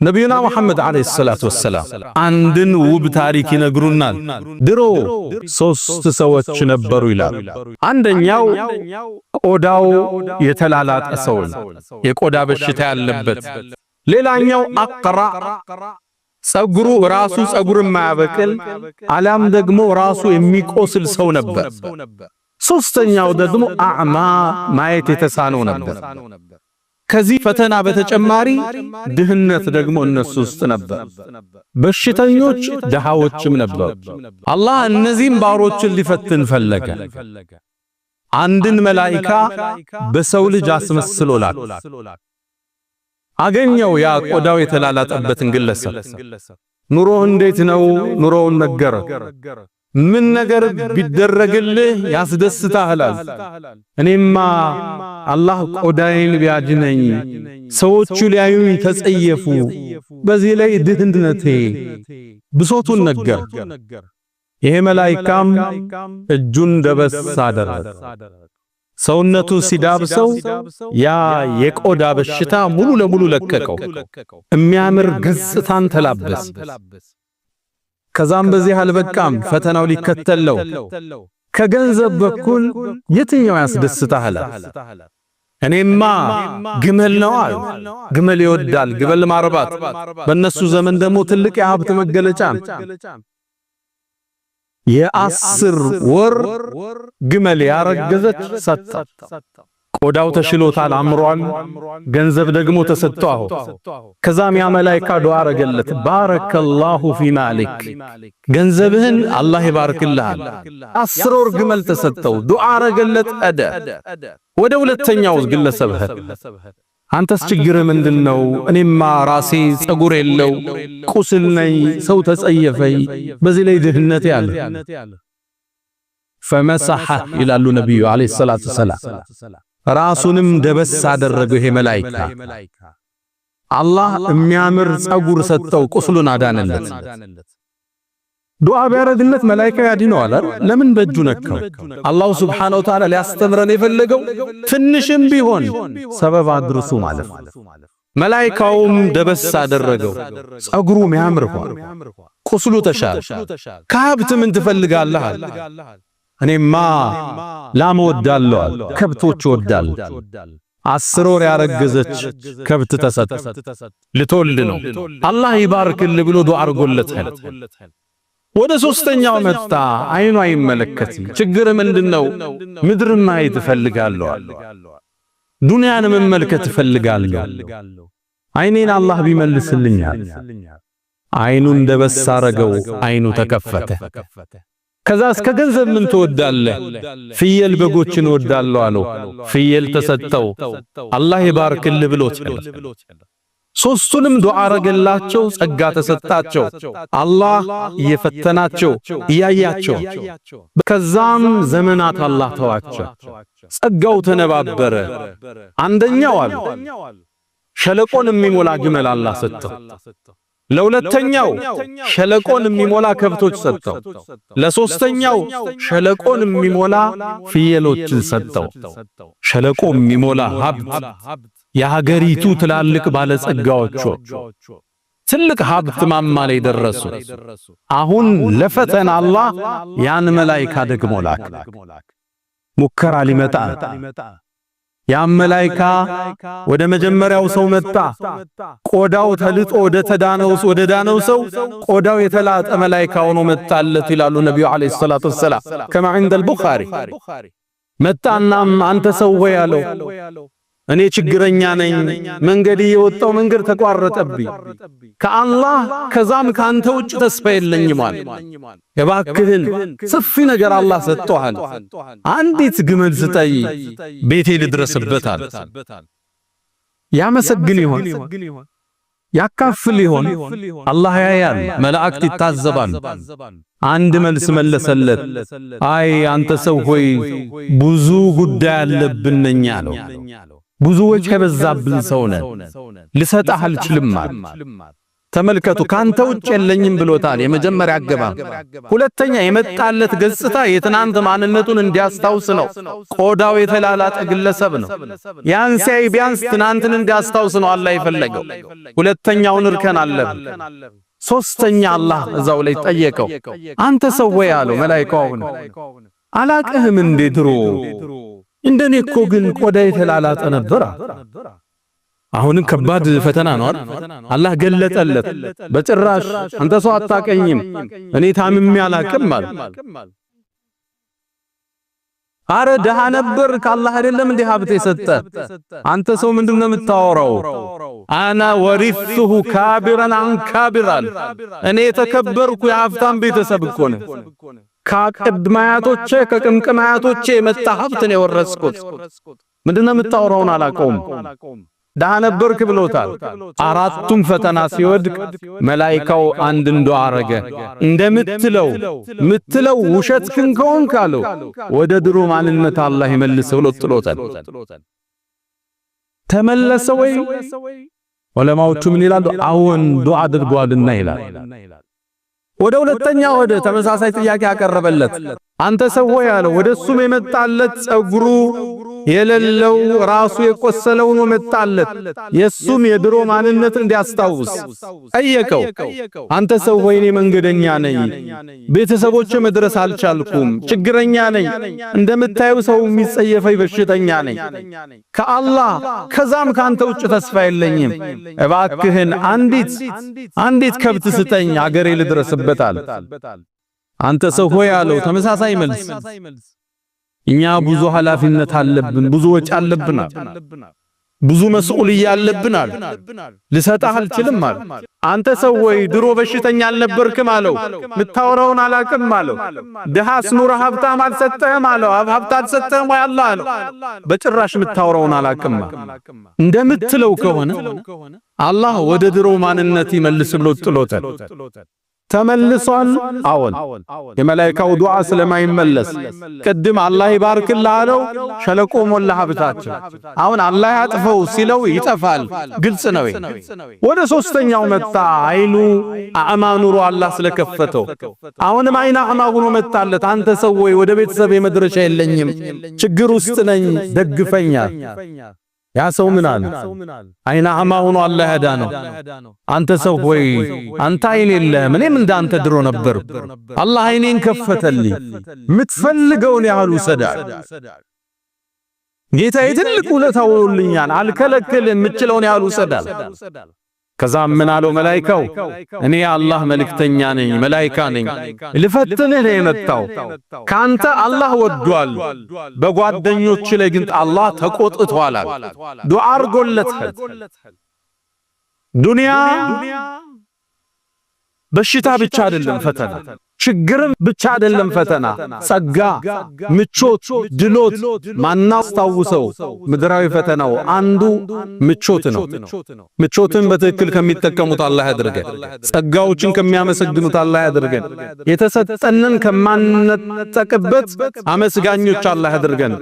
ነብዩና መሐመድ አለይሂ ሰላቱ ወሰላም አንድን ውብ ታሪክ ይነግሩናል። ድሮ 3 ሰዎች ነበሩ ይላል። አንደኛው ቆዳው የተላላጠ ሰው የቆዳ በሽታ ያለበት፣ ሌላኛው አቅራ ጸጉሩ ራሱ ጸጉር የማያበቅል አላም ደግሞ ራሱ የሚቆስል ሰው ነበር። ሶስተኛው ደግሞ አዕማ ማየት የተሳነው ነበር። ከዚህ ፈተና በተጨማሪ ድህነት ደግሞ እነሱ ውስጥ ነበር። በሽተኞች ደሃዎችም ነበሩ። አላህ እነዚህም ባሮችን ሊፈትን ፈለገ። አንድን መላኢካ በሰው ልጅ አስመስሎ ላከ። አገኘው ያ ቆዳው የተላላጠበትን ግለሰብ። ኑሮህ እንዴት ነው? ኑሮውን ነገረ። ምን ነገር ቢደረግልህ ያስደስታል? እኔማ አላህ ቆዳዬን ቢያድነኝ ሰዎቹ ሊያዩኝ ተጸየፉ፣ በዚህ ላይ ድህነቴ ብሶቱን ነገር። ይሄ መላኢካም እጁን ደበስ አደረገ። ሰውነቱን ሲዳብሰው ያ የቆዳ በሽታ ሙሉ ለሙሉ ለቀቀው። የሚያምር ገጽታን ተላበሰ። ከዛም በዚህ አልበቃም፣ ፈተናው ሊከተለው። ከገንዘብ በኩል የትኛው ያስደስታል? እኔማ ግመል ነው አለ። ግመል ይወዳል፣ ግመል ማርባት በእነሱ ዘመን ደግሞ ትልቅ የሀብት መገለጫ። የ10 ወር ግመል ያረገዘች ሰጣ። ቆዳው ተሽሎታል፣ አምሯል፣ ገንዘብ ደግሞ ተሰጥቷው። ከዛም ያ መላኢካ ዱዓ አረገለት፣ ባረከላሁ ፊ ማሊክ፣ ገንዘብህን አላህ ይባርክልሃል። 10 ወር ግመል ተሰጠው፣ ዱዓ አረገለት። ወደ ሁለተኛው ግለሰብ አንተስ ችግር ምንድነው? እኔማ ራሴ ጸጉር የለው ቁስል ነኝ፣ ሰው ተጸየፈኝ፣ በዚህ ላይ ድህነት ያለ ፈመሰሐ ይላሉ ነብዩ አለይሂ ሰላቱ ወሰላም። ራሱንም ደበስ አደረገው። ይሄ መላኢካ አላህ የሚያምር ጸጉር ሰጠው፣ ቁስሉን አዳነለት። ዱዓ ቢያረግለት መላኢካ ያድነዋል። ለምን በእጁ ነካው? አላሁ ሱብሓነሁ ወተዓላ ሊያስተምረን የፈለገው ትንሽም ቢሆን ሰበብ አድርሱ ማለት። መላኢካውም ደበስ አደረገው፣ ጸጉሩ የሚያምር ሆነ፣ ቁስሉ ተሻለ። ከሀብት ምን ትፈልጋለህ? እኔማ ላም ወዳለሁ፣ ከብቶች ወዳለሁ። 10 ወር ያረገዘች ከብት ተሰጠ፣ ልትወልድ ነው። አላህ ይባርክል ብሎ ዱዓ አርጎለታል። ወደ ሶስተኛው መጣ። አይኑ አይመለከትም። ችግር ምንድነው? ምድርን ማየት እፈልጋለሁ፣ ዱንያን መመልከት እፈልጋለሁ። አይኔን አላህ ቢመልስልኛል። አይኑን ደበስ አረገው፣ አይኑ ተከፈተ። ከዛ እስከ ገንዘብ ምን ትወዳለህ? ፍየል በጎችን ወዳለሁ አለው። ፍየል ተሰጠው፣ አላህ ይባርክልህ ብሎት። ሶስቱንም ዱዓ አረገላቸው፣ ጸጋ ተሰጣቸው። አላህ እየፈተናቸው እያያቸው። ከዛም ዘመናት አላህ ተዋቸው፣ ጸጋው ተነባበረ። አንደኛው አለ ሸለቆን የሚሞላ ግመል አላህ ሰጠው። ለሁለተኛው ሸለቆን የሚሞላ ከብቶች ሰጠው። ለሶስተኛው ሸለቆን የሚሞላ ፍየሎችን ሰጠው። ሸለቆ የሚሞላ ሀብት የሀገሪቱ ትላልቅ ባለጸጋዎች ትልቅ ሀብት ማማ ላይ ደረሱ። አሁን ለፈተና አላህ ያን መላኢካ ደግሞ ላክ። ሙከራ ሊመጣ ያ መላኢካ ወደ መጀመሪያው ሰው መጣ። ቆዳው ተልጦ ወደ ዳነው ሰው ቆዳው የተላጠ መላኢካ ሆኖ መጣለት ይላሉ ነብዩ አለይሂ ሰላቱ ወሰላም። ከማ عند البخاري መጣናም አንተ ሰው ሆይ አለው፣ እኔ ችግረኛ ነኝ፣ መንገድ የወጣው መንገድ ተቋረጠብኝ፣ ከአላህ ከዛም ካንተ ውጭ ተስፋ የለኝም አለ። እባክህን ሰፊ ነገር አላህ ሰጥቷል፣ አንዲት ግመል ስጠይ ቤቴ ልድረስበት አለ። ያመሰግን ይሆን? ያካፍል ይሆን? አላህ ያያል፣ መላእክት ይታዘባሉ። አንድ መልስ መለሰለት፣ አይ አንተ ሰው ሆይ ብዙ ጉዳይ አለብን ነኝ አለው። ብዙዎች ከበዛብን ሰው ነን፣ ልሰጥህ አልችልም። ተመልከቱ ካንተ ውጭ የለኝም ብሎታል የመጀመሪያ አገባ ሁለተኛ የመጣለት ገጽታ የትናንት ማንነቱን እንዲያስታውስ ነው ቆዳው የተላላጠ ግለሰብ ነው ያን ሲያይ ቢያንስ ትናንትን እንዲያስታውስ ነው አላህ የፈለገው ሁለተኛውን እርከን አለብ ሶስተኛ አላህ እዛው ላይ ጠየቀው አንተ ሰው ወይ አለው መላእክቱ አላቀህም እንዴ ድሮ እንደኔ እኮ ግን ቆዳ የተላላጠ ነበር አሁን ከባድ ፈተና ነው አላህ ገለጠለት በጭራሽ አንተ ሰው አታቀኝም እኔ ታምሜ አላቅም ማለት አረ ደሃ ነበር ከአላህ አይደለም እንዴ ሀብት የሰጠ አንተ ሰው ምንድነው የምታወራው አና ወሪثሁ ካቢራን አን ካቢራል እኔ ተከበርኩ የሀብታም ቤተሰብ እኮ ነኝ ከቅድማያቶቼ ከቅምቅማያቶቼ የመጣ ሀብት ነው የወረስኩት ምንድነው የምታወራውን አላቀውም ደሃ ነበርክ ብሎታል አራቱም ፈተና ሲወድቅ መላእክቱ አንድ ዱዓ አረገ እንደምትለው ውሸት ከሆንክ አለው ወደ ድሮ ማንነት አላህ ይመልሰው ጥሎታል ተመለሰ ወይ ዑለማዎቹ ምን ይላሉ አሁን ዱዓ አድርጓልና ይላል ወደ ሁለተኛ ወደ ተመሳሳይ ጥያቄ ያቀረበለት አንተ ሰው ሆይ አለው ወደሱም የመጣለት ጸጉሩ የሌለው ራሱ የቆሰለው ነው መጣለት የሱም የድሮ ማንነት እንዲያስታውስ ጠየቀው አንተ ሰው ሆይ እኔ መንገደኛ ነኝ ቤተሰቦቼ መድረስ አልቻልኩም ችግረኛ ነኝ እንደምታዩ ሰው የሚጸየፈኝ በሽተኛ ነኝ ከአላህ ከዛም ካንተ ውጭ ተስፋ የለኝም እባክህን አንዲት ከብት ስጠኝ አገሬ ልድረስበታል አንተ ሰው ሆይ አለው ተመሳሳይ መልስ እኛ ብዙ ኃላፊነት አለብን ብዙ ወጪ አለብን ብዙ መስኡልያ አለብን ልሰጣህ አልችልም አለ አንተ ሰው ሆይ ድሮ በሽተኛ አልነበርክም አለው ምታወራውን አላቅም አለው ደሃስ ኑሮ ሀብታም አልሰጠህም አለው ሀብት አልሰጠህም ወይ አላህ አለው በጭራሽ ምታወራውን አላቅም እንደምትለው ከሆነ አላህ ወደ ድሮ ማንነት ይመልስ ብሎ ጥሎታል ተመልሷል አዎን የመላእክቱ ዱዓ ስለማይመለስ ቀድም አላህ ይባርክልህ አለው ሸለቆ ሞላ ሀብታቸው አሁን አላህ ያጥፈው ሲለው ይጠፋል ግልጽ ነው ወደ ሶስተኛው መጣ አይኑ አማኑሩ አላህ ስለከፈተው አሁንም አይና አማ ሆኖ መጣለት አንተ ሰው ወይ ወደ ቤተሰብ የመድረሻ የለኝም ችግር ውስጥ ነኝ ደግፈኛ ያ ሰው ምን አለ አይና አማ ሆኖ አላህ ያዳነው አንተ ሰው ሆይ አንተ አይን የለህም እኔም እንዳንተ ድሮ ነበር አላህ አይኔን ከፈተልኝ ምትፈልገውን ያህል ውሰዳል ጌታዬ ትልቅ ውለታው ውሎልኛል አልከለከልም ምችለውን ያህል ውሰዳል ከዛም ምን አለው መላእክቱ እኔ አላህ መልእክተኛ ነኝ መላእክት ነኝ ልፈትንህ ነው የመጣው ካንተ አላህ ወዷል በጓደኞች ላይ ግን አላህ ተቆጥቷል ዱዓ አርጎለታል ዱንያ በሽታ ብቻ አይደለም ፈተና ችግርም ብቻ አይደለም ፈተና ጸጋ ምቾት ድሎት ማናስታውሰው ምድራዊ ፈተናው አንዱ ምቾት ነው ምቾትን በትክክል ከሚጠቀሙት አላህ ያድርገን ጸጋዎችን ከሚያመሰግኑት አላህ ያድርገን የተሰጠንን ከማንነጠቅበት አመስጋኞች አላህ ያድርገን